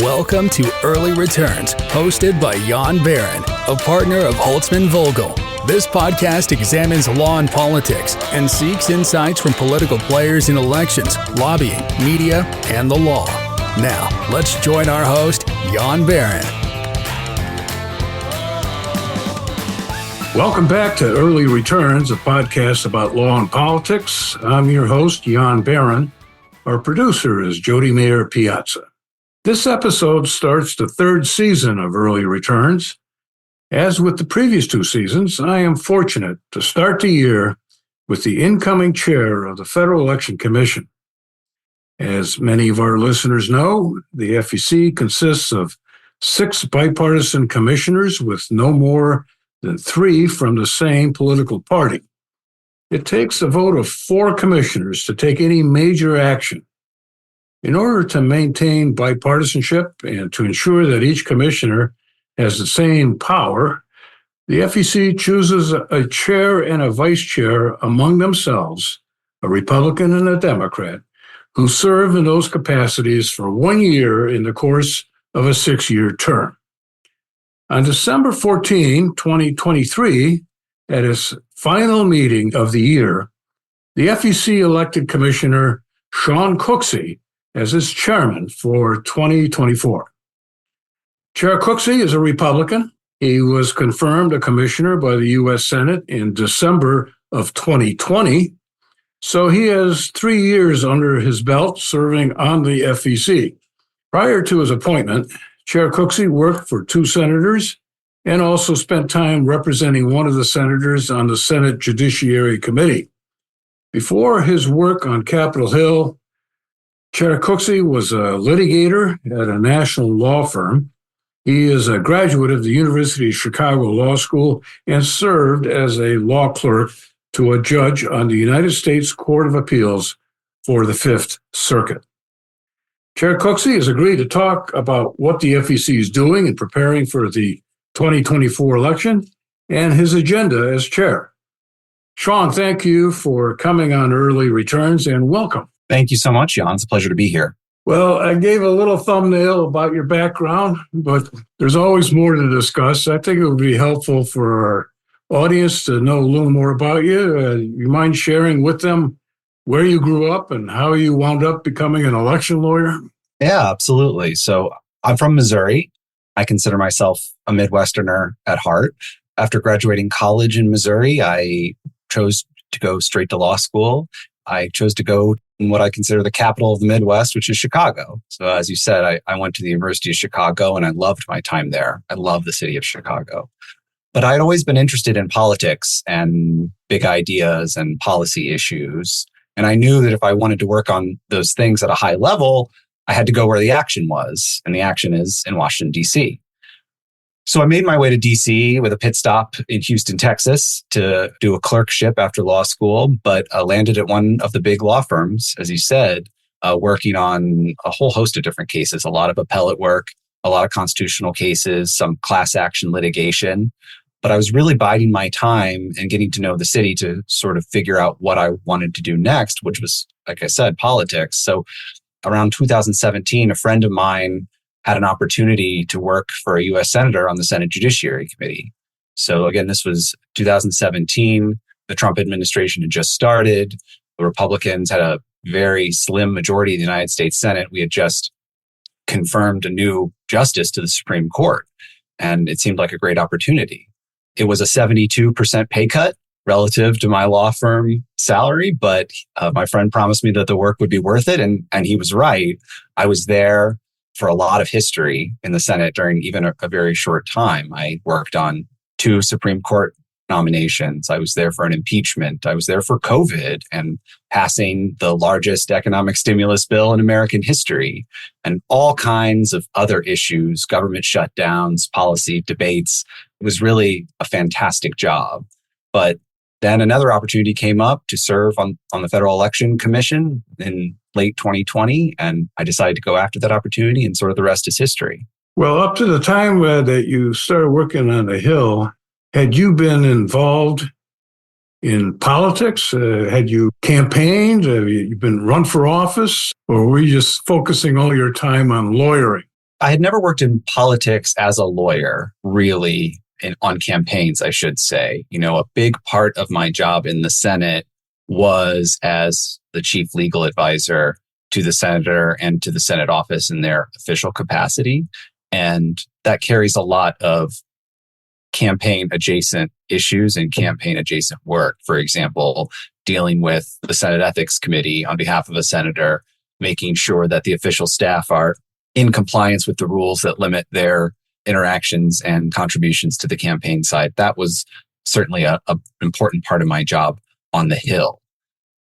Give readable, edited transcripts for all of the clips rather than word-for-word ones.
Welcome to Early Returns, hosted by Jan Barron, a partner of Holtzman Vogel. This podcast examines law and politics and seeks insights from political players in elections, lobbying, media, and the law. Now, let's join our host, Jan Barron. Welcome back to Early Returns, a podcast about law and politics. I'm your host, Jan Barron. Our producer is Jody Mayer Piazza. This episode starts the third season of Early Returns. As with the previous two seasons, I am fortunate to start the year with the incoming chair of the Federal Election Commission. As many of our listeners know, the FEC consists of 6 bipartisan commissioners with no more than 3 from the same political party. It takes a vote of 4 commissioners to take any major action. In order to maintain bipartisanship and to ensure that each commissioner has the same power, the FEC chooses a chair and a vice chair among themselves, a Republican and a Democrat, who serve in those capacities for 1 year in the course of a 6-year term. On December 14, 2023, at its final meeting of the year, the FEC elected Commissioner Sean Cooksey as its chairman for 2024. Chair Cooksey is a Republican. He was confirmed a commissioner by the U.S. Senate in December of 2020, so he has 3 years under his belt serving on the FEC. Prior to his appointment, Chair Cooksey worked for 2 senators and also spent time representing one of the senators on the Senate Judiciary Committee. Before his work on Capitol Hill, Chair Cooksey was a litigator at a national law firm. He is a graduate of the University of Chicago Law School and served as a law clerk to a judge on the United States Court of Appeals for the Fifth Circuit. Chair Cooksey has agreed to talk about what the FEC is doing in preparing for the 2024 election and his agenda as chair. Sean, thank you for coming on Early Returns and welcome. Thank you so much, Jan. It's a pleasure to be here. Well, I gave a little thumbnail about your background, but there's always more to discuss. I think it would be helpful for our audience to know a little more about you. You mind sharing with them where you grew up and how you wound up becoming an election lawyer? Yeah, absolutely. So I'm from Missouri. I consider myself a Midwesterner at heart. After graduating college in Missouri, I chose to go straight to law school. I chose to go in what I consider the capital of the Midwest, which is Chicago. So as you said, I went to the University of Chicago and I loved my time there. I love the city of Chicago. But I'd always been interested in politics and big ideas and policy issues. And I knew that if I wanted to work on those things at a high level, I had to go where the action was. And the action is in Washington, D.C. So I made my way to D.C. with a pit stop in Houston, Texas to do a clerkship after law school, but landed at one of the big law firms, as you said, working on a whole host of different cases, a lot of appellate work, a lot of constitutional cases, some class action litigation. But I was really biding my time and getting to know the city to sort of figure out what I wanted to do next, which was, like I said, politics. So around 2017, a friend of mine had an opportunity to work for a U.S. Senator on the Senate Judiciary Committee. So again, this was 2017. The Trump administration had just started. The Republicans had a very slim majority in the United States Senate. We had just confirmed a new justice to the Supreme Court, and it seemed like a great opportunity. It was a 72% pay cut relative to my law firm salary, but my friend promised me that the work would be worth it, and he was right. I was there for a lot of history in the Senate during even a very short time. I worked on 2 Supreme Court nominations. I was there for an impeachment. I was there for COVID and passing the largest economic stimulus bill in American history and all kinds of other issues, government shutdowns, policy debates. It was really a fantastic job. But then another opportunity came up to serve on the Federal Election Commission in late 2020, and I decided to go after that opportunity, and sort of the rest is history. Well, up to the time that you started working on the Hill, had you been involved in politics? Had you campaigned? Have you been run for office? Or were you just focusing all your time on lawyering? I had never worked in politics as a lawyer, really, on campaigns, I should say. A big part of my job in the Senate was as the chief legal advisor to the senator and to the Senate office in their official capacity. And that carries a lot of campaign adjacent issues and campaign adjacent work. For example, dealing with the Senate Ethics Committee on behalf of a senator, making sure that the official staff are in compliance with the rules that limit their interactions and contributions to the campaign side. That was certainly a important part of my job on the Hill.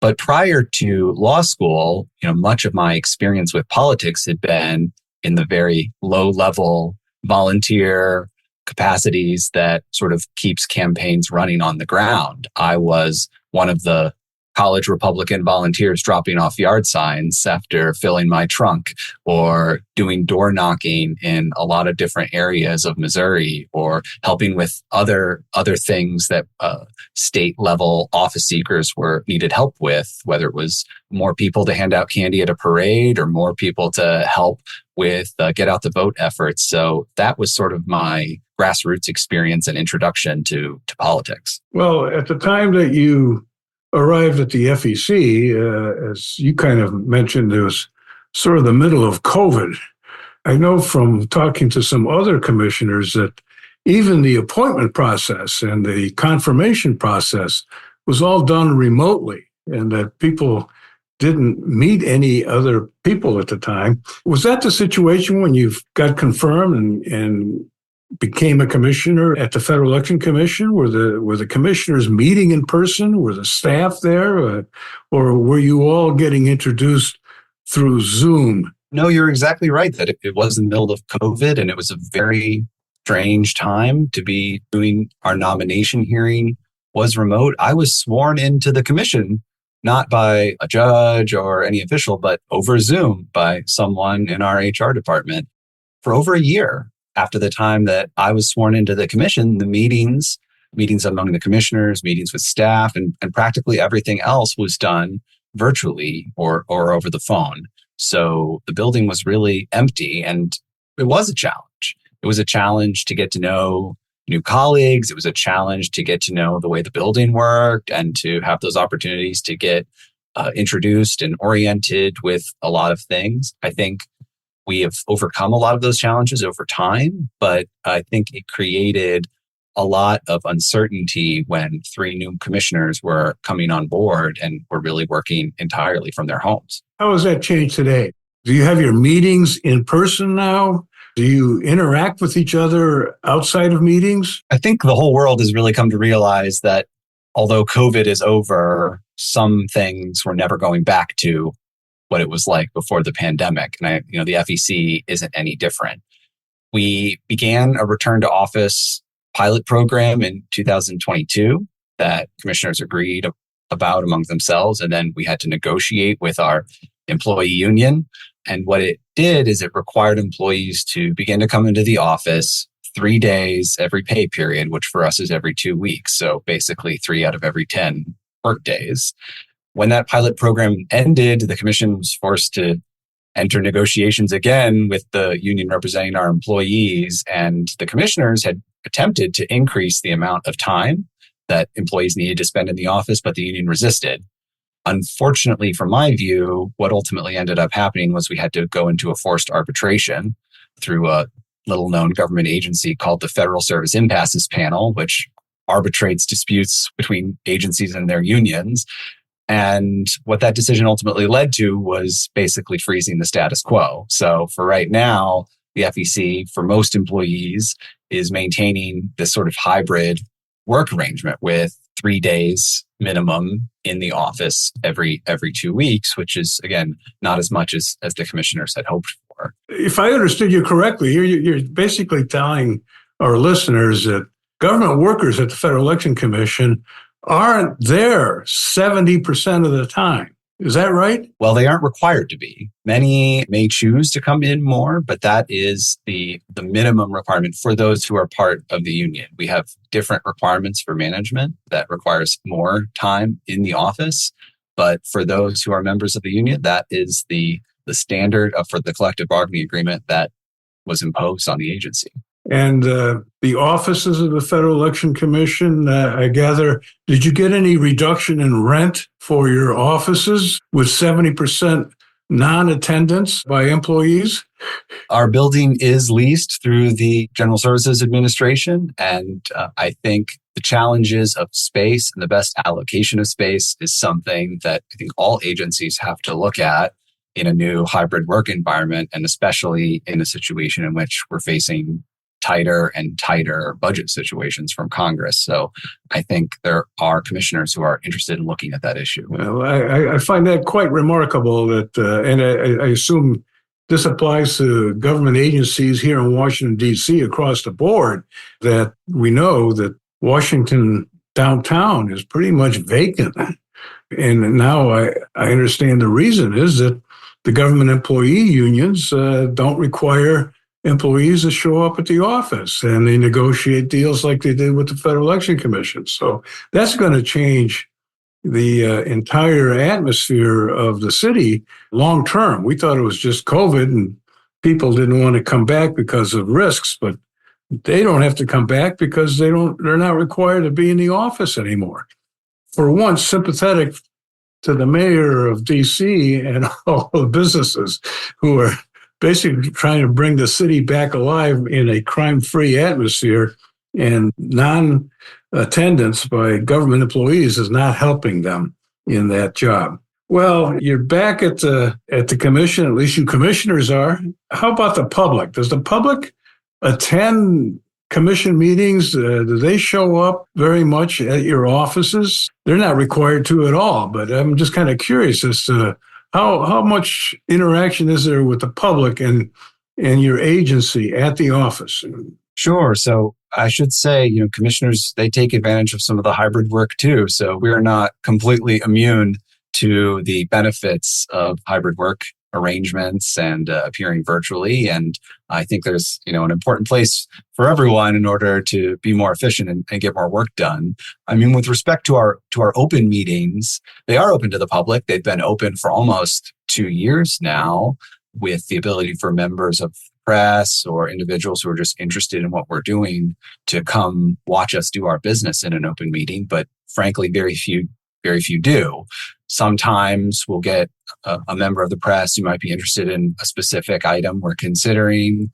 But prior to law school, much of my experience with politics had been in the very low level volunteer capacities that sort of keeps campaigns running on the ground. I was one of the college Republican volunteers dropping off yard signs after filling my trunk, or doing door knocking in a lot of different areas of Missouri, or helping with other things that state level office seekers needed help with, whether it was more people to hand out candy at a parade or more people to help with get out the vote efforts. So that was sort of my grassroots experience and introduction to politics. Well, at the time that you arrived at the FEC, as you kind of mentioned, it was sort of the middle of COVID. I know from talking to some other commissioners that even the appointment process and the confirmation process was all done remotely, and that people didn't meet any other people at the time. Was that the situation when you got confirmed and became a commissioner at the Federal Election Commission? Were the commissioners meeting in person? Were the staff there? Or were you all getting introduced through Zoom? No, you're exactly right that it was in the middle of COVID, and it was a very strange time to be doing our nomination hearing was remote. I was sworn into the commission, not by a judge or any official, but over Zoom by someone in our HR department for over a year. After the time that I was sworn into the commission, the meetings among the commissioners, meetings with staff, and practically everything else was done virtually or over the phone. So the building was really empty, and it was a challenge. It was a challenge to get to know new colleagues. It was a challenge to get to know the way the building worked and to have those opportunities to get introduced and oriented with a lot of things. I think we have overcome a lot of those challenges over time, but I think it created a lot of uncertainty when 3 new commissioners were coming on board and were really working entirely from their homes. How has that changed today? Do you have your meetings in person now? Do you interact with each other outside of meetings? I think the whole world has really come to realize that although COVID is over, some things we're never going back to what it was like before the pandemic. And the FEC isn't any different. We began a return to office pilot program in 2022 that commissioners agreed about among themselves. And then we had to negotiate with our employee union. And what it did is it required employees to begin to come into the office 3 days every pay period, which for us is every 2 weeks. So basically 3 out of every 10 work days. When that pilot program ended, the commission was forced to enter negotiations again with the union representing our employees. And the commissioners had attempted to increase the amount of time that employees needed to spend in the office, but the union resisted. Unfortunately, from my view, what ultimately ended up happening was we had to go into a forced arbitration through a little-known government agency called the Federal Service Impasses Panel, which arbitrates disputes between agencies and their unions. And what that decision ultimately led to was basically freezing the status quo. So for right now, the FEC, for most employees, is maintaining this sort of hybrid work arrangement with 3 days minimum in the office every 2 weeks, which is, again, not as much as the commissioners had hoped for. If I understood you correctly, you're basically telling our listeners that government workers at the Federal Election Commission aren't there 70% of the time. Is that right? Well, they aren't required to be. Many may choose to come in more, but that is the minimum requirement for those who are part of the union. We have different requirements for management that requires more time in the office. But for those who are members of the union, that is the standard for the collective bargaining agreement that was imposed on the agency. And the offices of the Federal Election Commission, I gather, did you get any reduction in rent for your offices with 70% non-attendance by employees? Our building is leased through the General Services Administration, and I think the challenges of space and the best allocation of space is something that I think all agencies have to look at in a new hybrid work environment, and especially in a situation in which we're facing tighter and tighter budget situations from Congress. So I think there are commissioners who are interested in looking at that issue. Well, I find that quite remarkable that, and I assume this applies to government agencies here in Washington, D.C. across the board, that we know that Washington downtown is pretty much vacant. And now I understand the reason is that the government employee unions don't require employees to show up at the office, and they negotiate deals like they did with the Federal Election Commission. So that's going to change the entire atmosphere of the city long term. We thought it was just COVID and people didn't want to come back because of risks, but they don't have to come back because they're not required to be in the office anymore. For once, sympathetic to the mayor of DC and all the businesses who are basically trying to bring the city back alive in a crime-free atmosphere, and non-attendance by government employees is not helping them in that job. Well, you're back at the commission, at least you commissioners are. How about the public? Does the public attend commission meetings? Do they show up very much at your offices? They're not required to at all, but I'm just kind of curious as to how much interaction is there with the public and your agency at the office? Sure. So I should say, commissioners, they take advantage of some of the hybrid work too. So we're not completely immune to the benefits of hybrid work arrangements and appearing virtually. And I think there's, an important place for everyone in order to be more efficient and get more work done. I mean, with respect to our open meetings, they are open to the public. They've been open for almost 2 years now, with the ability for members of press or individuals who are just interested in what we're doing to come watch us do our business in an open meeting. But frankly, very few do. Sometimes we'll get a member of the press who might be interested in a specific item we're considering,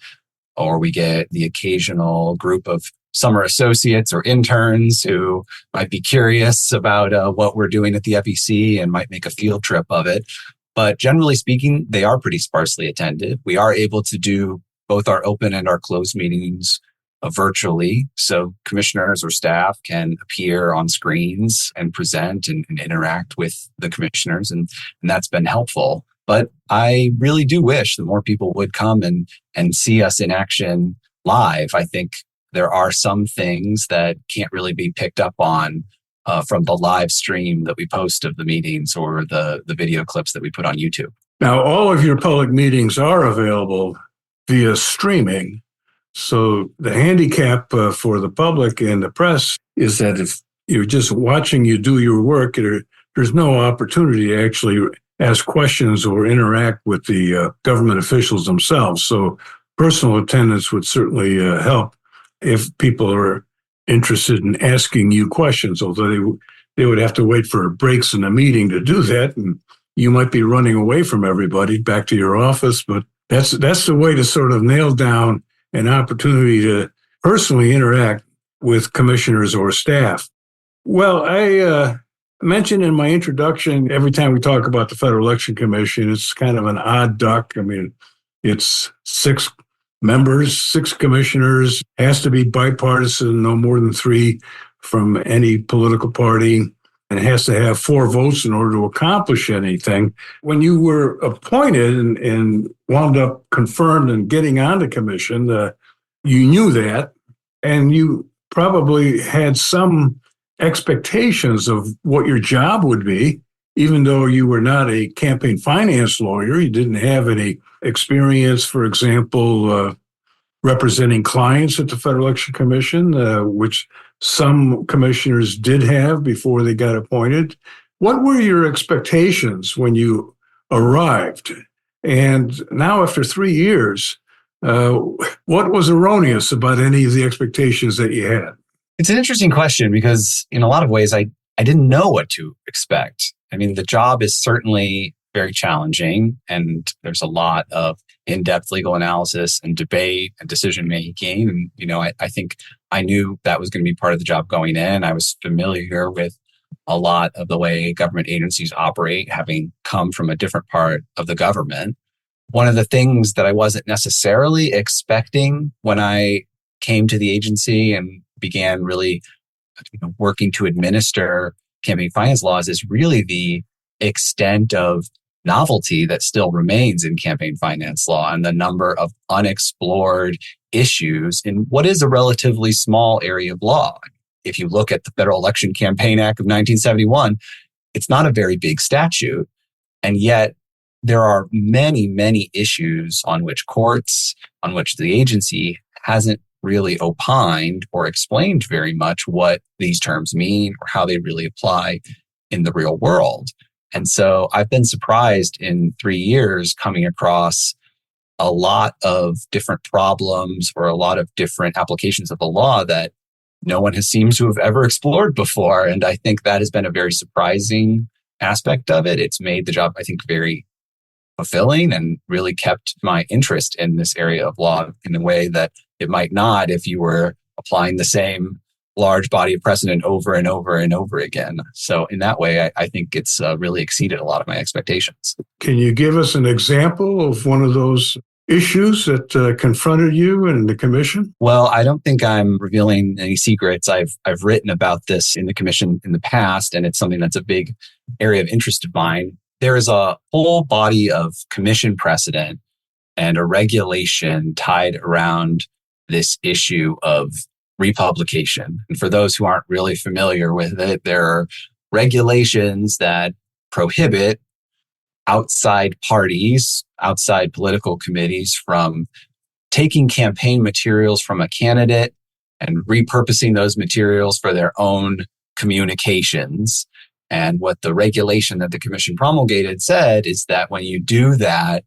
or we get the occasional group of summer associates or interns who might be curious about what we're doing at the FEC and might make a field trip of it. But generally speaking, they are pretty sparsely attended. We are able to do both our open and our closed meetings virtually. So commissioners or staff can appear on screens and present and interact with the commissioners. And that's been helpful. But I really do wish that more people would come and see us in action live. I think there are some things that can't really be picked up on from the live stream that we post of the meetings or the video clips that we put on YouTube. Now, all of your public meetings are available via streaming. So the handicap for the public and the press is that if you're just watching you do your work, there's no opportunity to actually ask questions or interact with the government officials themselves. So personal attendance would certainly help if people are interested in asking you questions, although they would have to wait for breaks in the meeting to do that. And you might be running away from everybody back to your office, but that's the way to sort of nail down an opportunity to personally interact with commissioners or staff. Well, I mentioned in my introduction, every time we talk about the Federal Election Commission, it's kind of an odd duck. I mean, it's 6 members, 6 commissioners, has to be bipartisan, no more than 3 from any political party, and has to have 4 votes in order to accomplish anything. When you were appointed and wound up confirmed and getting on the commission, you knew that, and you probably had some expectations of what your job would be, even though you were not a campaign finance lawyer. You didn't have any experience, for example, representing clients at the Federal Election Commission, which some commissioners did have before they got appointed. What were your expectations when you arrived? And now, after 3 years, Uh, what was erroneous about any of the expectations that you had? It's an interesting question because in a lot of ways, I didn't know what to expect. I mean, the job is certainly very challenging, and there's a lot of in-depth legal analysis and debate and decision-making. And, I think I knew that was going to be part of the job going in. I was familiar with a lot of the way government agencies operate, having come from a different part of the government. One of the things that I wasn't necessarily expecting when I came to the agency and began really working to administer campaign finance laws is really the extent of novelty that still remains in campaign finance law and the number of unexplored issues in what is a relatively small area of law. If you look at the Federal Election Campaign Act of 1971, it's not a very big statute. And yet there are many, many issues on which courts, on which the agency hasn't really opined or explained very much what these terms mean or how they really apply in the real world. And so I've been surprised in 3 years coming across a lot of different problems or a lot of different applications of the law that no one has seemed to have ever explored before. And I think that has been a very surprising aspect of it. It's made the job, I think, very fulfilling and really kept my interest in this area of law in a way that it might not if you were applying the same large body of precedent over and over and over again. So in that way, I think it's really exceeded a lot of my expectations. Can you give us an example of one of those issues that confronted you in the commission? Well, I don't think I'm revealing any secrets. I've written about this in the commission in the past, and it's something that's a big area of interest of mine. There is a whole body of commission precedent and a regulation tied around this issue of republication. And for those who aren't really familiar with it, there are regulations that prohibit outside parties, outside political committees from taking campaign materials from a candidate and repurposing those materials for their own communications. And what the regulation that the commission promulgated said is that when you do that,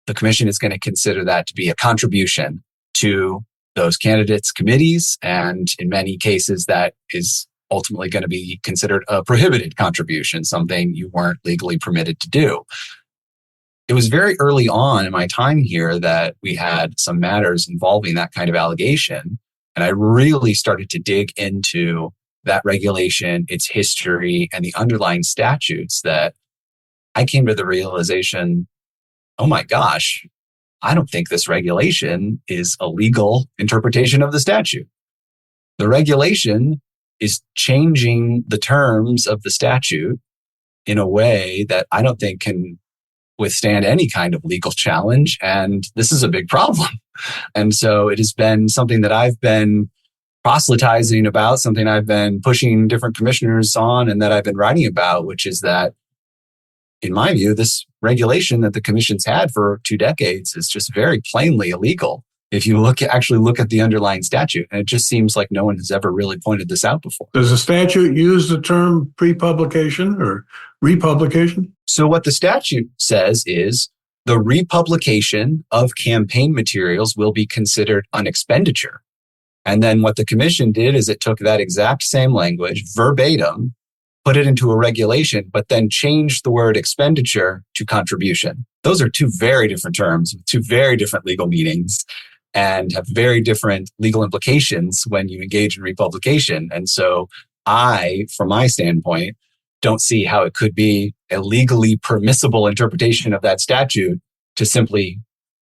the commission is going to consider that to be a contribution to those candidates' committees. And in many cases, that is ultimately going to be considered a prohibited contribution, something you weren't legally permitted to do. It was very early on in my time here that we had some matters involving that kind of allegation. And I really started to dig into that regulation, its history, and the underlying statutes that I came to the realization, oh my gosh, I don't think this regulation is a legal interpretation of the statute. The regulation is changing the terms of the statute in a way that I don't think can withstand any kind of legal challenge. And this is a big problem. And so it has been something that I've been proselytizing about, something I've been pushing different commissioners on, and that I've been writing about, which is that, in my view, this regulation that the commission's had for 2 decades is just very plainly illegal. If you actually look at the underlying statute, and it just seems like no one has ever really pointed this out before. Does the statute use the term pre-publication or republication? So what the statute says is the republication of campaign materials will be considered an expenditure. And then what the commission did is it took that exact same language verbatim, put it into a regulation, but then changed the word expenditure to contribution. Those are 2 very different terms, 2 very different legal meanings, and have very different legal implications when you engage in republication. And so I, from my standpoint, don't see how it could be a legally permissible interpretation of that statute to simply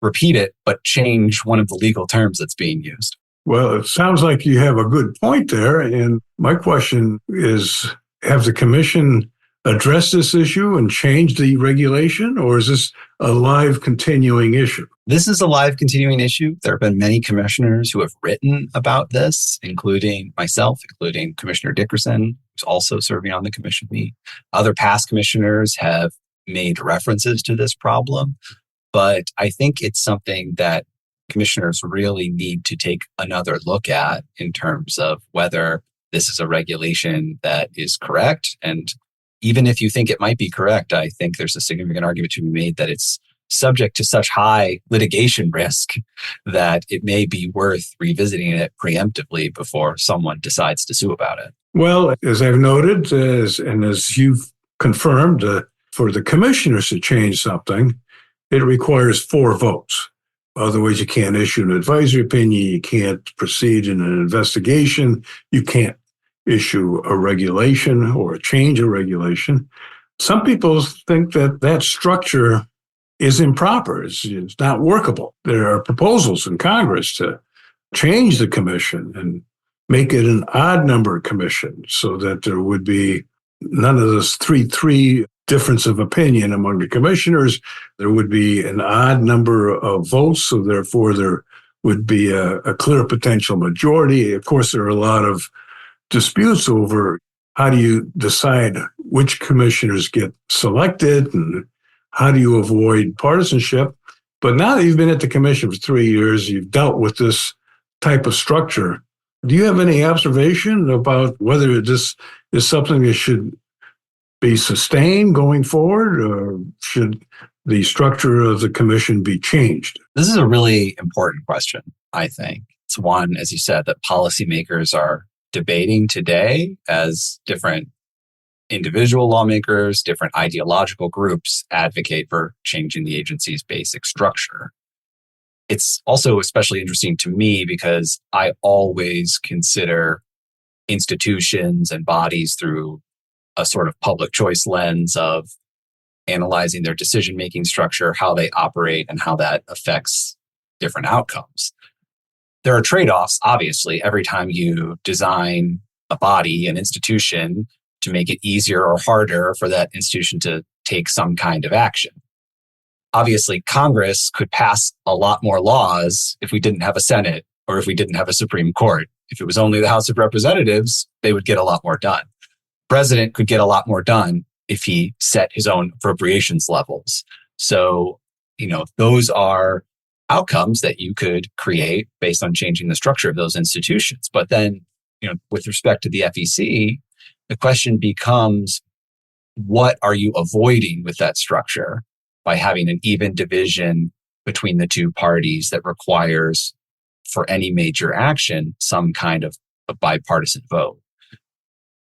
repeat it, but change one of the legal terms that's being used. Well, it sounds like you have a good point there. And my question is, have the commission addressed this issue and changed the regulation, or is this a live continuing issue? This is a live continuing issue. There have been many commissioners who have written about this, including myself, including Commissioner Dickerson, who's also serving on the commission. Other past commissioners have made references to this problem, but I think it's something that commissioners really need to take another look at in terms of whether this is a regulation that is correct. And even if you think it might be correct, I think there's a significant argument to be made that it's subject to such high litigation risk that it may be worth revisiting it preemptively before someone decides to sue about it. Well, as I've noted, as you've confirmed, for the commissioners to change something, it requires 4 votes. Otherwise, you can't issue an advisory opinion. You can't proceed in an investigation. You can't issue a regulation or a change of regulation. Some people think that that structure is improper. It's not workable. There are proposals in Congress to change the commission and make it an odd number commission so that there would be none of this 3-3 difference of opinion among the commissioners. There would be an odd number of votes, so therefore there would be a clear potential majority. Of course, there are a lot of disputes over how do you decide which commissioners get selected and how do you avoid partisanship. But now that you've been at the commission for 3 years, you've dealt with this type of structure. Do you have any observation about whether this is something that should be sustained going forward, or should the structure of the commission be changed? This is a really important question, I think. It's one, as you said, that policymakers are debating today as different individual lawmakers, different ideological groups advocate for changing the agency's basic structure. It's also especially interesting to me because I always consider institutions and bodies through a sort of public choice lens of analyzing their decision-making structure, how they operate, and how that affects different outcomes. There are trade-offs, obviously, every time you design a body, an institution, to make it easier or harder for that institution to take some kind of action. Obviously, Congress could pass a lot more laws if we didn't have a Senate or if we didn't have a Supreme Court. If it was only the House of Representatives, they would get a lot more done. President could get a lot more done if he set his own appropriations levels. So, those are outcomes that you could create based on changing the structure of those institutions. But then, with respect to the FEC, the question becomes, what are you avoiding with that structure by having an even division between the two parties that requires, for any major action, some kind of a bipartisan vote?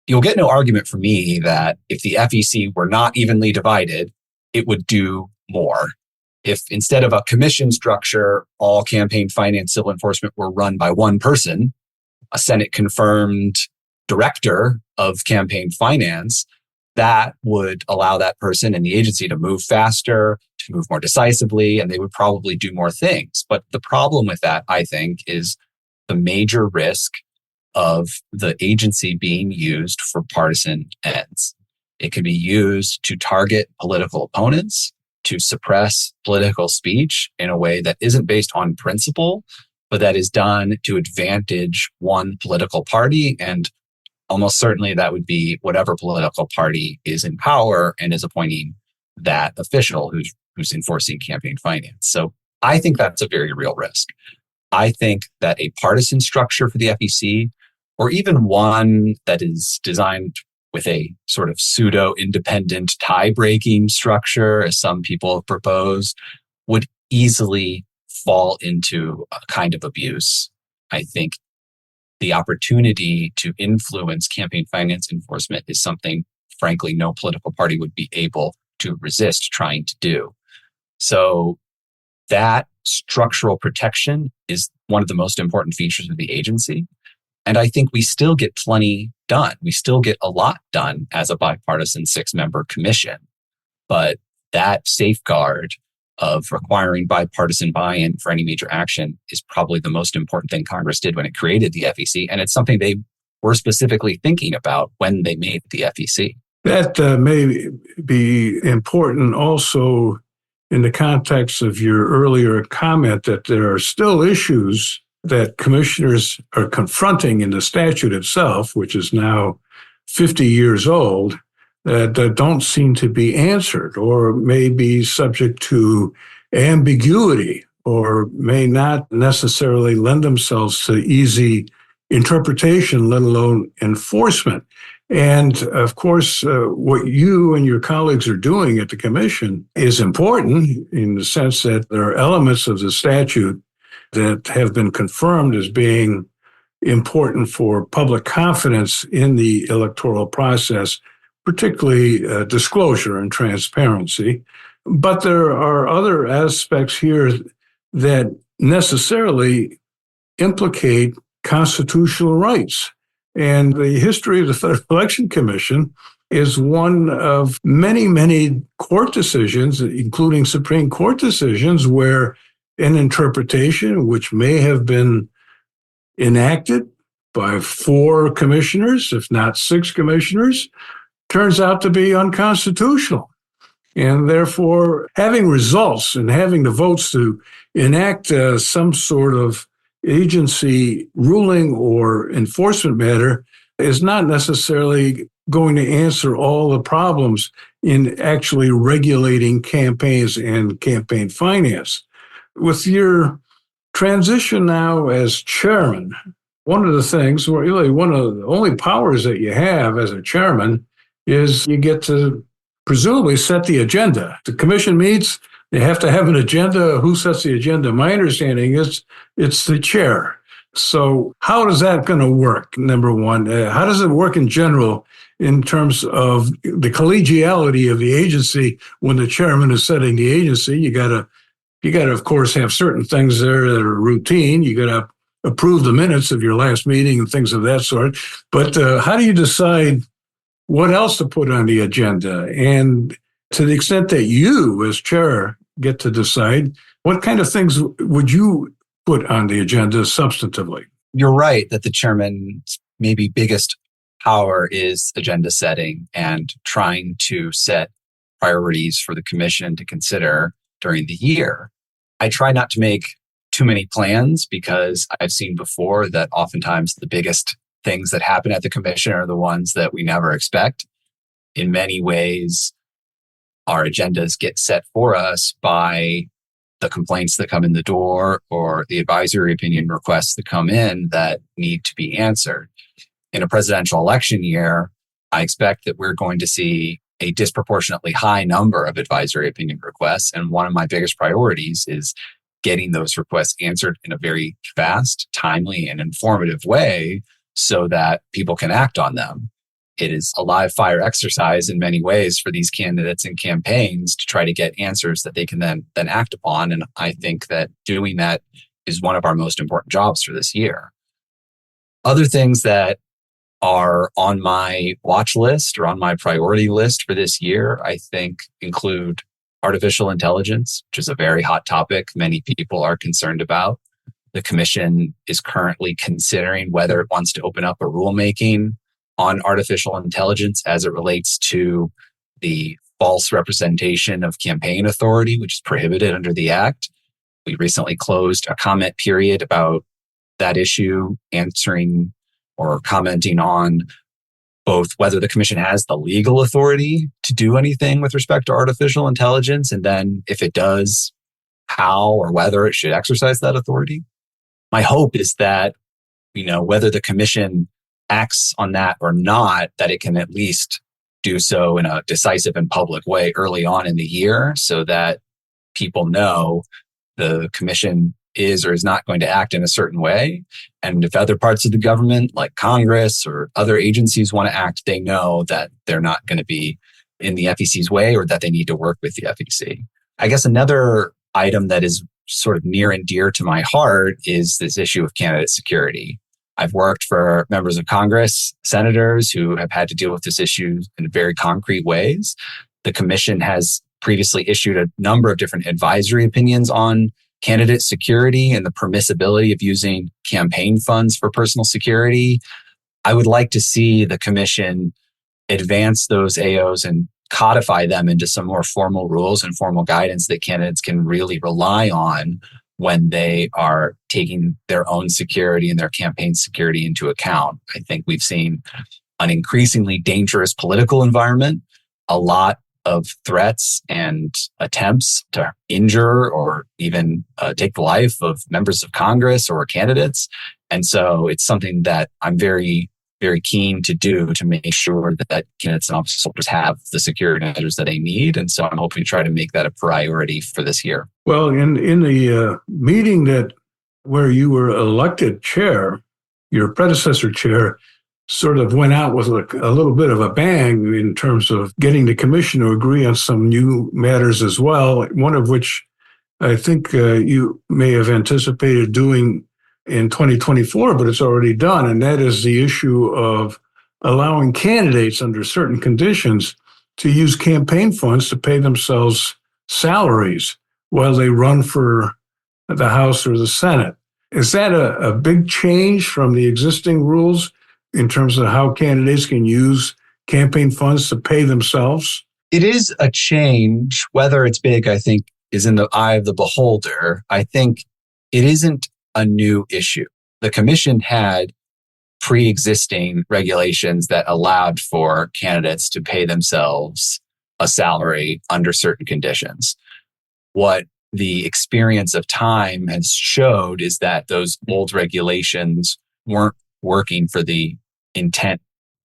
You'll get no argument from me that if the FEC were not evenly divided, it would do more. If instead of a commission structure, all campaign finance civil enforcement were run by one person, a Senate-confirmed director of campaign finance, that would allow that person and the agency to move faster, to move more decisively, and they would probably do more things. But the problem with that, I think, is the major risk of the agency being used for partisan ends. It can be used to target political opponents, to suppress political speech in a way that isn't based on principle, but that is done to advantage one political party. And almost certainly that would be whatever political party is in power and is appointing that official who's enforcing campaign finance. So I think that's a very real risk. I think that a partisan structure for the FEC, or even one that is designed with a sort of pseudo-independent tie-breaking structure, as some people have proposed, would easily fall into a kind of abuse. I think the opportunity to influence campaign finance enforcement is something, frankly, no political party would be able to resist trying to do. So that structural protection is one of the most important features of the agency. And I think we still get plenty done. We still get a lot done as a bipartisan 6-member commission. But that safeguard of requiring bipartisan buy-in for any major action is probably the most important thing Congress did when it created the FEC. And it's something they were specifically thinking about when they made the FEC. That may be important also in the context of your earlier comment that there are still issues that commissioners are confronting in the statute itself, which is now 50 years old, that don't seem to be answered or may be subject to ambiguity or may not necessarily lend themselves to easy interpretation, let alone enforcement. And of course, what you and your colleagues are doing at the commission is important in the sense that there are elements of the statute that have been confirmed as being important for public confidence in the electoral process, particularly disclosure and transparency. But there are other aspects here that necessarily implicate constitutional rights. And the history of the Federal Election Commission is one of many, many court decisions, including Supreme Court decisions, where an interpretation, which may have been enacted by 4 commissioners, if not 6 commissioners, turns out to be unconstitutional. And therefore, having results and having the votes to enact some sort of agency ruling or enforcement matter is not necessarily going to answer all the problems in actually regulating campaigns and campaign finance. With your transition now as chairman, one of the things, really one of the only powers that you have as a chairman is you get to presumably set the agenda. The commission meets, they have to have an agenda. Who sets the agenda? My understanding is it's the chair. So how is that going to work, number one? How does it work in general in terms of the collegiality of the agency when the chairman is setting the agency? You got to, of course, have certain things there that are routine. You got to approve the minutes of your last meeting and things of that sort. But how do you decide what else to put on the agenda? And to the extent that you, as chair, get to decide, what kind of things would you put on the agenda substantively? You're right that the chairman's maybe biggest power is agenda setting and trying to set priorities for the commission to consider during the year. I try not to make too many plans because I've seen before that oftentimes the biggest things that happen at the commission are the ones that we never expect. In many ways, our agendas get set for us by the complaints that come in the door or the advisory opinion requests that come in that need to be answered. In a presidential election year, I expect that we're going to see a disproportionately high number of advisory opinion requests. And one of my biggest priorities is getting those requests answered in a very fast, timely, and informative way so that people can act on them. It is a live fire exercise in many ways for these candidates and campaigns to try to get answers that they can then act upon. And I think that doing that is one of our most important jobs for this year. Other things that are on my watch list or on my priority list for this year, I think include artificial intelligence, which is a very hot topic many people are concerned about. The commission is currently considering whether it wants to open up a rulemaking on artificial intelligence as it relates to the false representation of campaign authority, which is prohibited under the Act. We recently closed a comment period about that issue, answering or commenting on both whether the commission has the legal authority to do anything with respect to artificial intelligence, and then if it does, how or whether it should exercise that authority. My hope is that, whether the commission acts on that or not, that it can at least do so in a decisive and public way early on in the year so that people know the commission is or is not going to act in a certain way. And if other parts of the government, like Congress or other agencies, want to act, they know that they're not going to be in the FEC's way or that they need to work with the FEC. I guess another item that is sort of near and dear to my heart is this issue of candidate security. I've worked for members of Congress, senators who have had to deal with this issue in very concrete ways. The commission has previously issued a number of different advisory opinions on candidate security and the permissibility of using campaign funds for personal security. I would like to see the commission advance those AOs and codify them into some more formal rules and formal guidance that candidates can really rely on when they are taking their own security and their campaign security into account. I think we've seen an increasingly dangerous political environment, a lot of threats and attempts to injure or even take the life of members of Congress or candidates. And so it's something that I'm very very keen to do to make sure that candidates and office holders have the security measures that they need. And so I'm hoping to try to make that a priority for this year. Well, in the meeting where you were elected chair, your predecessor chair sort of went out with a little bit of a bang in terms of getting the commission to agree on some new matters as well, one of which I think you may have anticipated doing in 2024, but it's already done. And that is the issue of allowing candidates under certain conditions to use campaign funds to pay themselves salaries while they run for the House or the Senate. Is that a big change from the existing rules in terms of how candidates can use campaign funds to pay themselves? It is a change. Whether it's big, I think, is in the eye of the beholder. I think it isn't a new issue. The commission had pre-existing regulations that allowed for candidates to pay themselves a salary under certain conditions. What the experience of time has showed is that those old regulations weren't working for the intent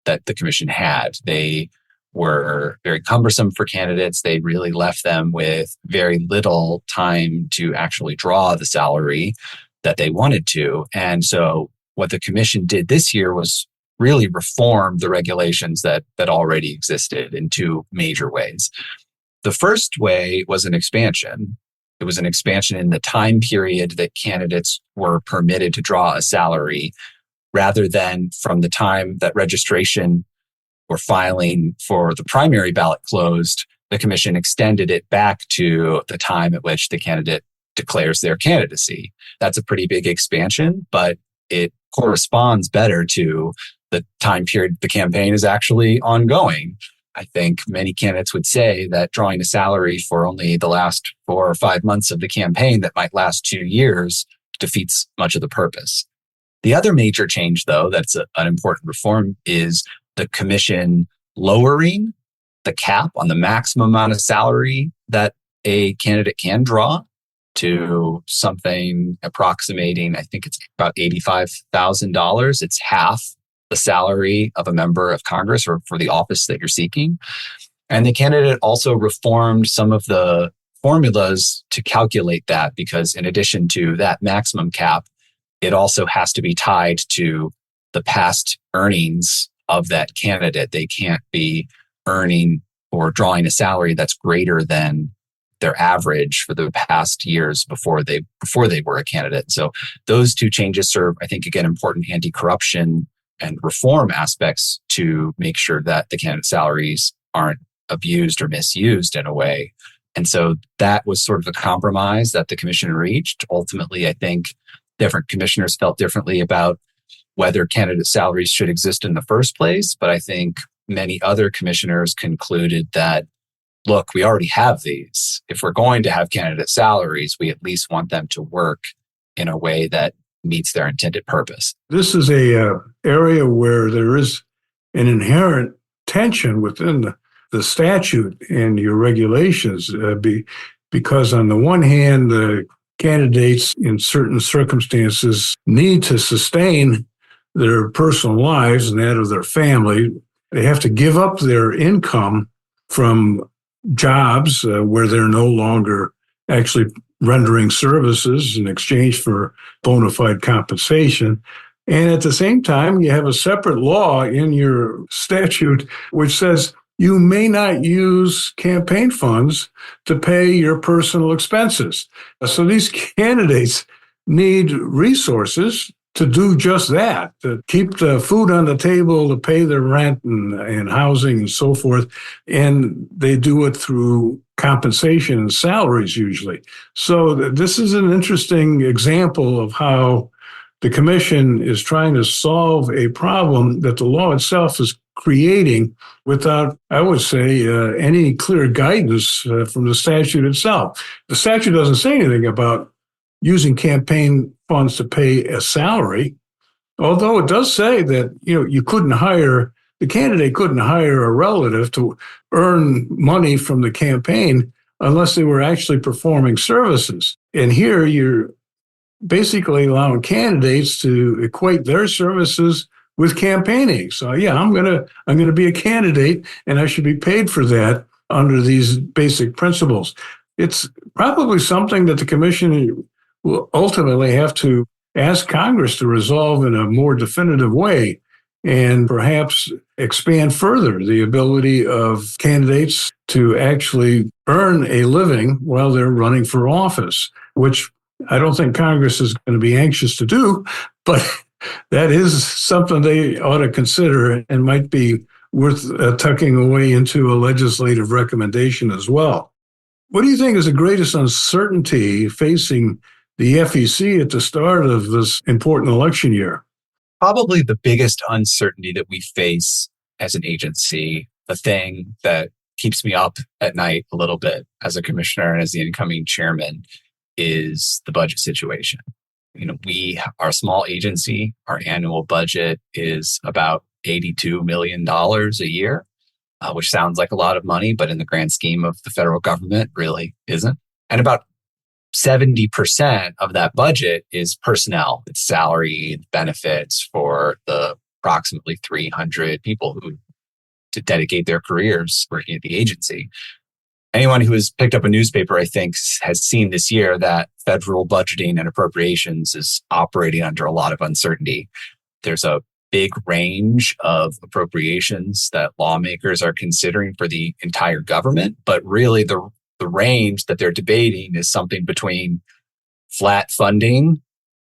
that the commission had. They were very cumbersome for candidates. They really left them with very little time to actually draw the salary that they wanted to. And so what the commission did this year was really reform the regulations that already existed in two major ways. The first way was an expansion. It was an expansion in the time period that candidates were permitted to draw a salary, rather than from the time that registration or filing for the primary ballot closed. The commission extended it back to the time at which the candidate declares their candidacy. That's a pretty big expansion, but it corresponds better to the time period the campaign is actually ongoing. I think many candidates would say that drawing a salary for only the last 4 or 5 months of the campaign that might last 2 years defeats much of the purpose. The other major change, though, that's an important reform, is the commission lowering the cap on the maximum amount of salary that a candidate can draw to something approximating, I think it's about $85,000. It's half the salary of a member of Congress or for the office that you're seeking. And the candidate also reformed some of the formulas to calculate that, because in addition to that maximum cap, it also has to be tied to the past earnings of that candidate. They can't be earning or drawing a salary that's greater than their average for the past years before they were a candidate. So those two changes serve, I think, again, important anti-corruption and reform aspects to make sure that the candidate salaries aren't abused or misused in a way. And so that was sort of a compromise that the commission reached. Ultimately, I think different commissioners felt differently about whether candidate salaries should exist in the first place. But I think many other commissioners concluded that, look, we already have these. If we're going to have candidate salaries, we at least want them to work in a way that meets their intended purpose. This is a area where there is an inherent tension within the statute and your regulations, because on the one hand, the candidates in certain circumstances need to sustain their personal lives and that of their family. They have to give up their income from jobs where they're no longer actually rendering services in exchange for bona fide compensation. And at the same time, you have a separate law in your statute which says you may not use campaign funds to pay your personal expenses. So these candidates need resources to do just that, to keep the food on the table, to pay their rent and housing and so forth. And they do it through compensation and salaries usually. So this is an interesting example of how the commission is trying to solve a problem that the law itself is creating without, I would say, any clear guidance from the statute itself. The statute doesn't say anything about using campaign funds to pay a salary, although it does say that the candidate couldn't hire a relative to earn money from the campaign unless they were actually performing services. And here you're basically allowing candidates to equate their services with campaigning. So yeah, I'm gonna be a candidate, and I should be paid for that under these basic principles. It's probably something that the commission will ultimately have to ask Congress to resolve in a more definitive way, and perhaps expand further the ability of candidates to actually earn a living while they're running for office, which I don't think Congress is going to be anxious to do, but that is something they ought to consider and might be worth tucking away into a legislative recommendation as well. What do you think is the greatest uncertainty facing the FEC at the start of this important election year? Probably the biggest uncertainty that we face as an agency, the thing that keeps me up at night a little bit as a commissioner and as the incoming chairman, is the budget situation. We are a small agency. Our annual budget is about $82 million a year, which sounds like a lot of money, but in the grand scheme of the federal government, really isn't. And about 70% of that budget is personnel. It's salary, benefits for the approximately 300 people who to dedicate their careers working at the agency. Anyone who has picked up a newspaper, I think, has seen this year that federal budgeting and appropriations is operating under a lot of uncertainty. There's a big range of appropriations that lawmakers are considering for the entire government, but really the range that they're debating is something between flat funding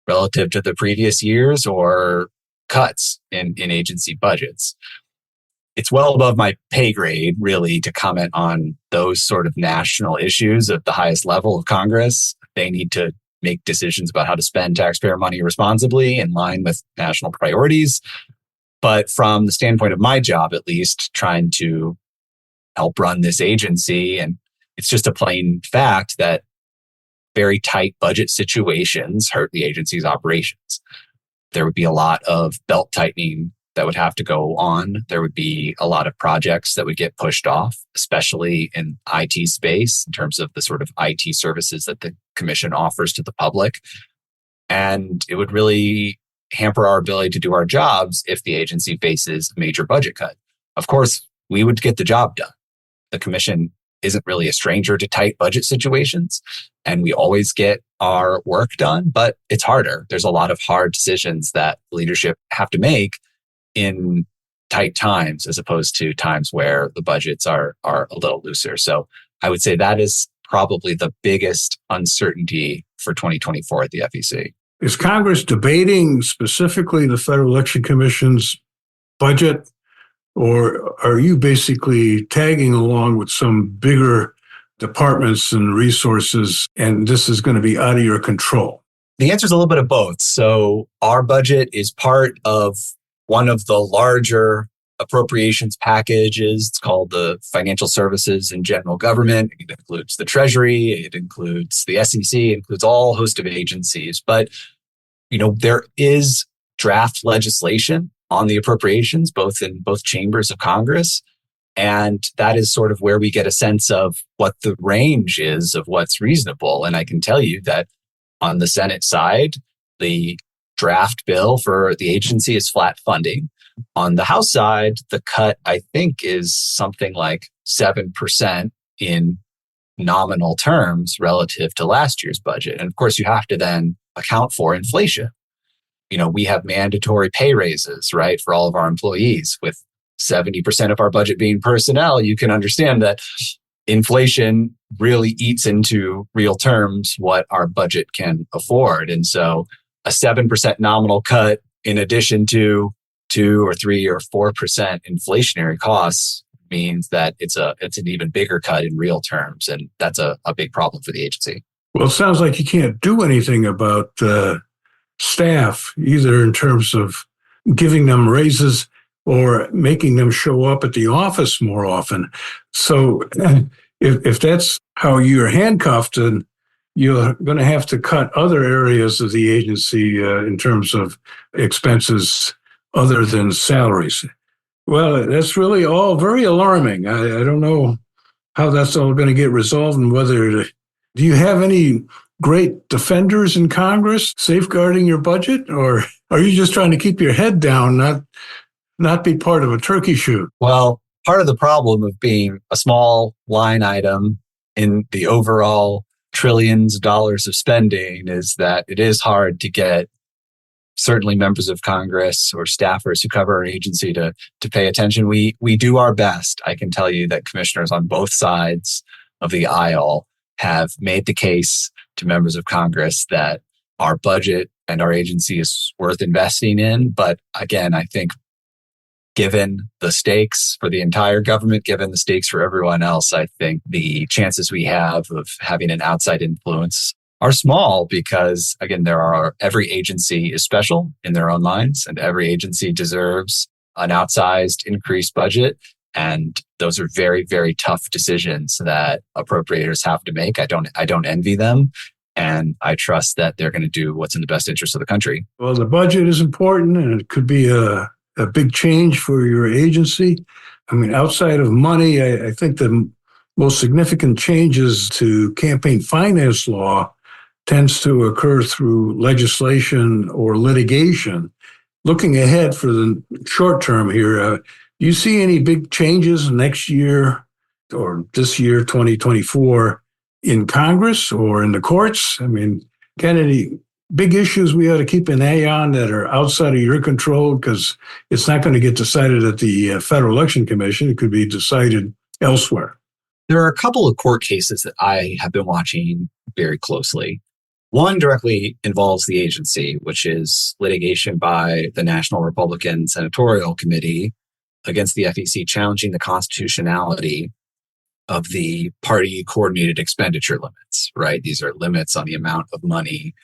relative to the previous years or cuts in agency budgets. It's well above my pay grade, really, to comment on those sort of national issues at the highest level of Congress. They need to make decisions about how to spend taxpayer money responsibly in line with national priorities. But from the standpoint of my job, at least, trying to help run this agency, and it's just a plain fact that very tight budget situations hurt the agency's operations. There would be a lot of belt tightening that would have to go on. There would be a lot of projects that would get pushed off, especially in IT space, in terms of the sort of IT services that the commission offers to the public. And it would really hamper our ability to do our jobs if the agency faces a major budget cut. Of course, we would get the job done. The commission isn't really a stranger to tight budget situations, and we always get our work done, but it's harder. There's a lot of hard decisions that leadership have to make in tight times, as opposed to times where the budgets are a little looser. So I would say that is probably the biggest uncertainty for 2024 at the FEC. Is Congress debating specifically the Federal Election Commission's budget, or are you basically tagging along with some bigger departments and resources, and this is going to be out of your control? The answer is a little bit of both. So our budget is part of one of the larger appropriations packages. It's called the Financial Services and General Government. It includes the Treasury, it includes the SEC, it includes all host of agencies. But, there is draft legislation on the appropriations, in both chambers of Congress. And that is sort of where we get a sense of what the range is of what's reasonable. And I can tell you that on the Senate side, the draft bill for the agency is flat funding. On the House side, the cut, I think, is something like 7% in nominal terms relative to last year's budget. And of course, you have to then account for inflation. We have mandatory pay raises, right, for all of our employees. With 70% of our budget being personnel, you can understand that inflation really eats into real terms what our budget can afford. And so a 7% nominal cut in addition to 2 or 3 or 4% inflationary costs means that it's an even bigger cut in real terms. And that's a big problem for the agency. Well, it sounds like you can't do anything about staff, either in terms of giving them raises or making them show up at the office more often. So if that's how you're handcuffed, then you're going to have to cut other areas of the agency in terms of expenses other than salaries. Well, that's really all very alarming. I don't know how that's all going to get resolved, and whether do you have any great defenders in Congress safeguarding your budget? Or are you just trying to keep your head down, not be part of a turkey shoot? Well, part of the problem of being a small line item in the overall trillions of dollars of spending is that it is hard to get certainly members of Congress or staffers who cover our agency to pay attention. We do our best. I can tell you that commissioners on both sides of the aisle have made the case to members of Congress that our budget and our agency is worth investing in. But again, I think given the stakes for the entire government, given the stakes for everyone else, I think the chances we have of having an outside influence are small because, again, every agency is special in their own lines, and every agency deserves an outsized increased budget. And those are very, very tough decisions that appropriators have to make. I don't envy them. And I trust that they're going to do what's in the best interest of the country. Well, the budget is important, and it could be a big change for your agency. I mean, outside of money, I think the most significant changes to campaign finance law tends to occur through legislation or litigation. Looking ahead for the short term here, do you see any big changes next year or this year, 2024, in Congress or in the courts? I mean, any big issues we ought to keep an eye on that are outside of your control? Because it's not going to get decided at the Federal Election Commission. It could be decided elsewhere. There are a couple of court cases that I have been watching very closely. One directly involves the agency, which is litigation by the National Republican Senatorial Committee against the FEC challenging the constitutionality of the party coordinated expenditure limits, right? These are limits on the amount of money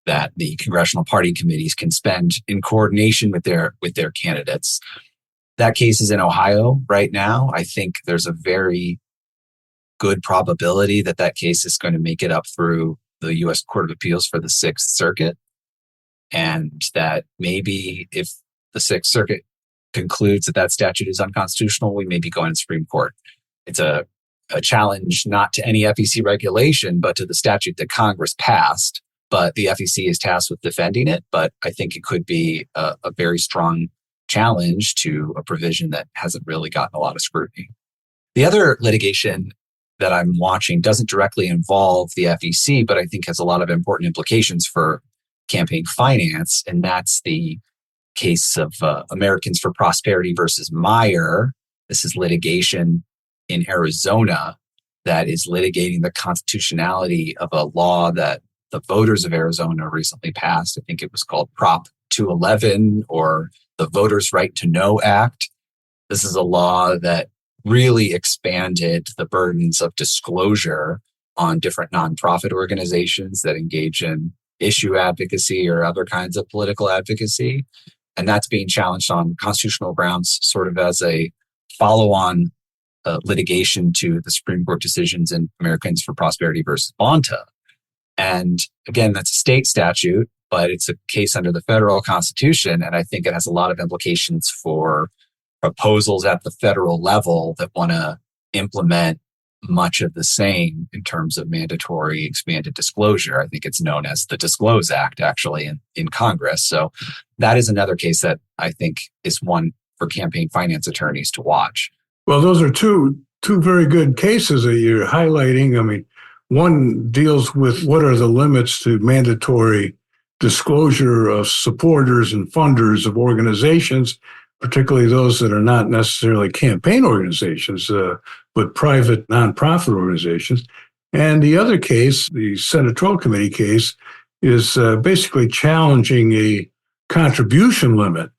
that the congressional party committees can spend in coordination with their candidates. That case is in Ohio right now. I think there's a very good probability that case is going to make it up through the U.S. Court of Appeals for the Sixth Circuit. And that maybe if the Sixth Circuit concludes that statute is unconstitutional, we may be going to the Supreme Court. It's a challenge not to any FEC regulation, but to the statute that Congress passed. But the FEC is tasked with defending it. But I think it could be a very strong challenge to a provision that hasn't really gotten a lot of scrutiny. The other litigation that I'm watching doesn't directly involve the FEC, but I think has a lot of important implications for campaign finance. And that's the case of Americans for Prosperity versus Meyer. This is litigation in Arizona that is litigating the constitutionality of a law that the voters of Arizona recently passed. I think it was called Prop 211 or the Voters' Right to Know Act. This is a law that really expanded the burdens of disclosure on different nonprofit organizations that engage in issue advocacy or other kinds of political advocacy. And that's being challenged on constitutional grounds, sort of as a follow-on litigation to the Supreme Court decisions in Americans for Prosperity versus Bonta. And again, that's a state statute, but it's a case under the federal constitution. And I think it has a lot of implications for proposals at the federal level that want to implement much of the same in terms of mandatory expanded disclosure. I think it's known as the Disclose Act, actually, in Congress. So that is another case that I think is one for campaign finance attorneys to watch. Well, those are two very good cases that you're highlighting. I mean, one deals with what are the limits to mandatory disclosure of supporters and funders of organizations, particularly those that are not necessarily campaign organizations, but private nonprofit organizations. And the other case, the Senatorial Committee case, is basically challenging a contribution limit,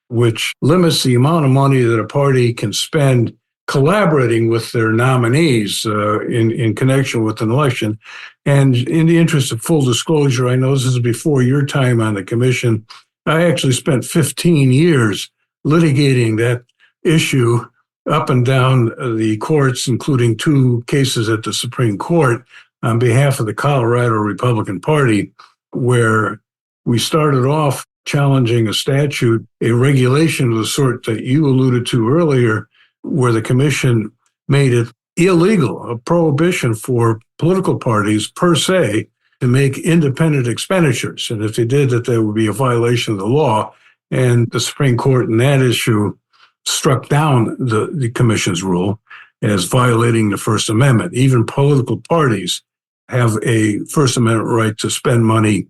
which limits the amount of money that a party can spend collaborating with their nominees in connection with an election. And in the interest of full disclosure, I know this is before your time on the commission. I actually spent 15 years litigating that issue up and down the courts, including 2 cases at the Supreme Court on behalf of the Colorado Republican Party, where we started off challenging a statute, a regulation of the sort that you alluded to earlier, where the commission made it illegal, a prohibition for political parties per se to make independent expenditures. And if they did, that there would be a violation of the law. And the Supreme Court in that issue struck down the commission's rule as violating the First Amendment. Even political parties have a First Amendment right to spend money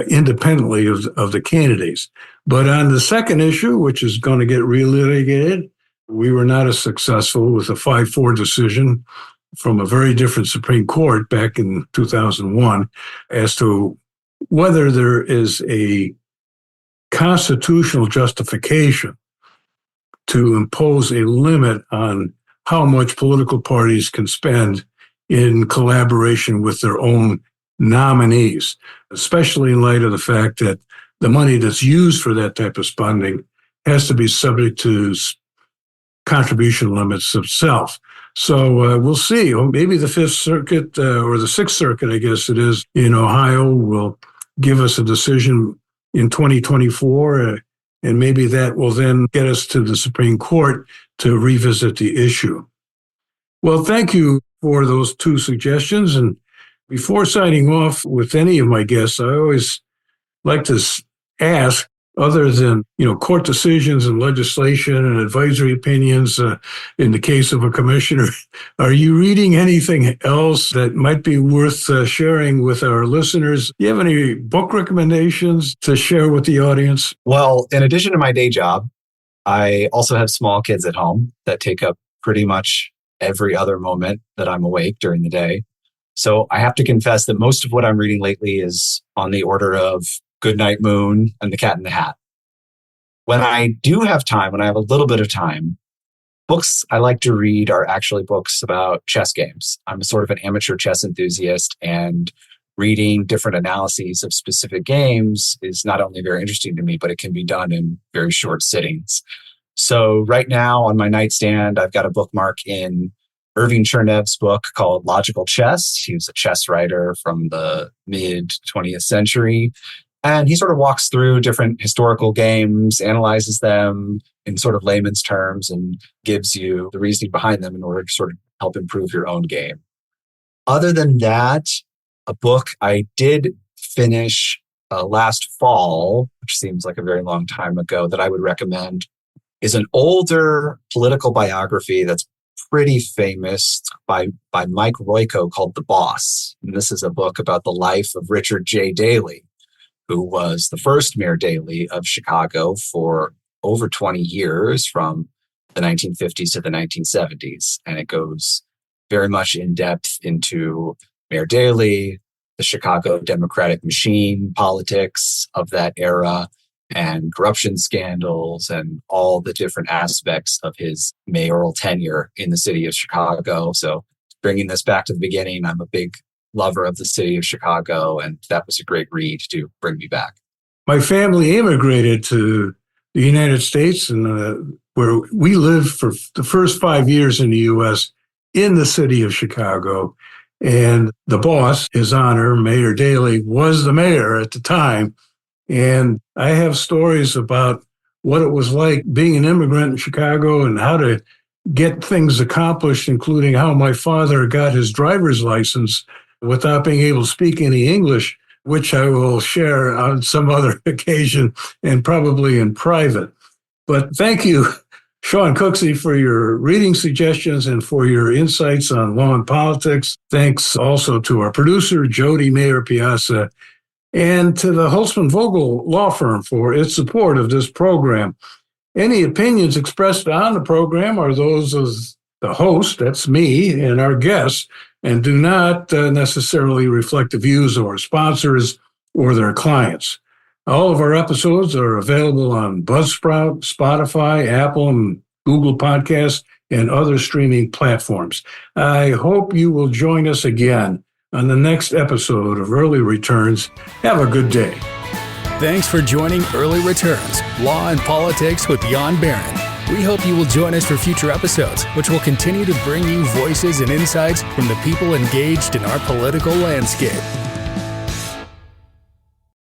independently of the candidates. But on the second issue, which is going to get relitigated, we were not as successful with a 5-4 decision from a very different Supreme Court back in 2001 as to whether there is a constitutional justification to impose a limit on how much political parties can spend in collaboration with their own nominees, especially in light of the fact that the money that's used for that type of spending has to be subject to contribution limits itself. So we'll see. Maybe the Fifth Circuit or the Sixth Circuit, I guess it is, in Ohio will give us a decision in 2024, and maybe that will then get us to the Supreme Court to revisit the issue. Well, thank you for those two suggestions. And before signing off with any of my guests, I always like to ask, other than, court decisions and legislation and advisory opinions in the case of a commissioner, are you reading anything else that might be worth sharing with our listeners? Do you have any book recommendations to share with the audience? Well, in addition to my day job, I also have small kids at home that take up pretty much every other moment that I'm awake during the day. So I have to confess that most of what I'm reading lately is on the order of Goodnight Moon and The Cat in the Hat. When I do have time, when I have a little bit of time, books I like to read are actually books about chess games. I'm sort of an amateur chess enthusiast, and reading different analyses of specific games is not only very interesting to me, but it can be done in very short sittings. So right now on my nightstand, I've got a bookmark in Irving Chernev's book called Logical Chess. He was a chess writer from the mid 20th century. And he sort of walks through different historical games, analyzes them in sort of layman's terms, and gives you the reasoning behind them in order to sort of help improve your own game. Other than that, a book I did finish last fall, which seems like a very long time ago, that I would recommend is an older political biography that's pretty famous by Mike Royko called The Boss. And this is a book about the life of Richard J. Daley, who was the first Mayor Daley of Chicago for over 20 years, from the 1950s to the 1970s. And it goes very much in depth into Mayor Daley, the Chicago Democratic machine politics of that era, and corruption scandals, and all the different aspects of his mayoral tenure in the city of Chicago. So bringing this back to the beginning, I'm a big lover of the city of Chicago, and that was a great read to bring me back. My family immigrated to the United States, and where we lived for the first 5 years in the U.S. in the city of Chicago. And the boss, His Honor, Mayor Daley, was the mayor at the time. And I have stories about what it was like being an immigrant in Chicago and how to get things accomplished, including how my father got his driver's license without being able to speak any English, which I will share on some other occasion and probably in private. But thank you, Sean Cooksey, for your reading suggestions and for your insights on law and politics. Thanks also to our producer, Jody Mayer-Piazza, and to the Holtzman Vogel Law Firm for its support of this program. Any opinions expressed on the program are those of the host, that's me, and our guests, and do not necessarily reflect the views of our sponsors or their clients. All of our episodes are available on Buzzsprout, Spotify, Apple, and Google Podcasts, and other streaming platforms. I hope you will join us again on the next episode of Early Returns. Have a good day. Thanks for joining Early Returns, Law and Politics with Jan Barron. We hope you will join us for future episodes, which will continue to bring you voices and insights from the people engaged in our political landscape.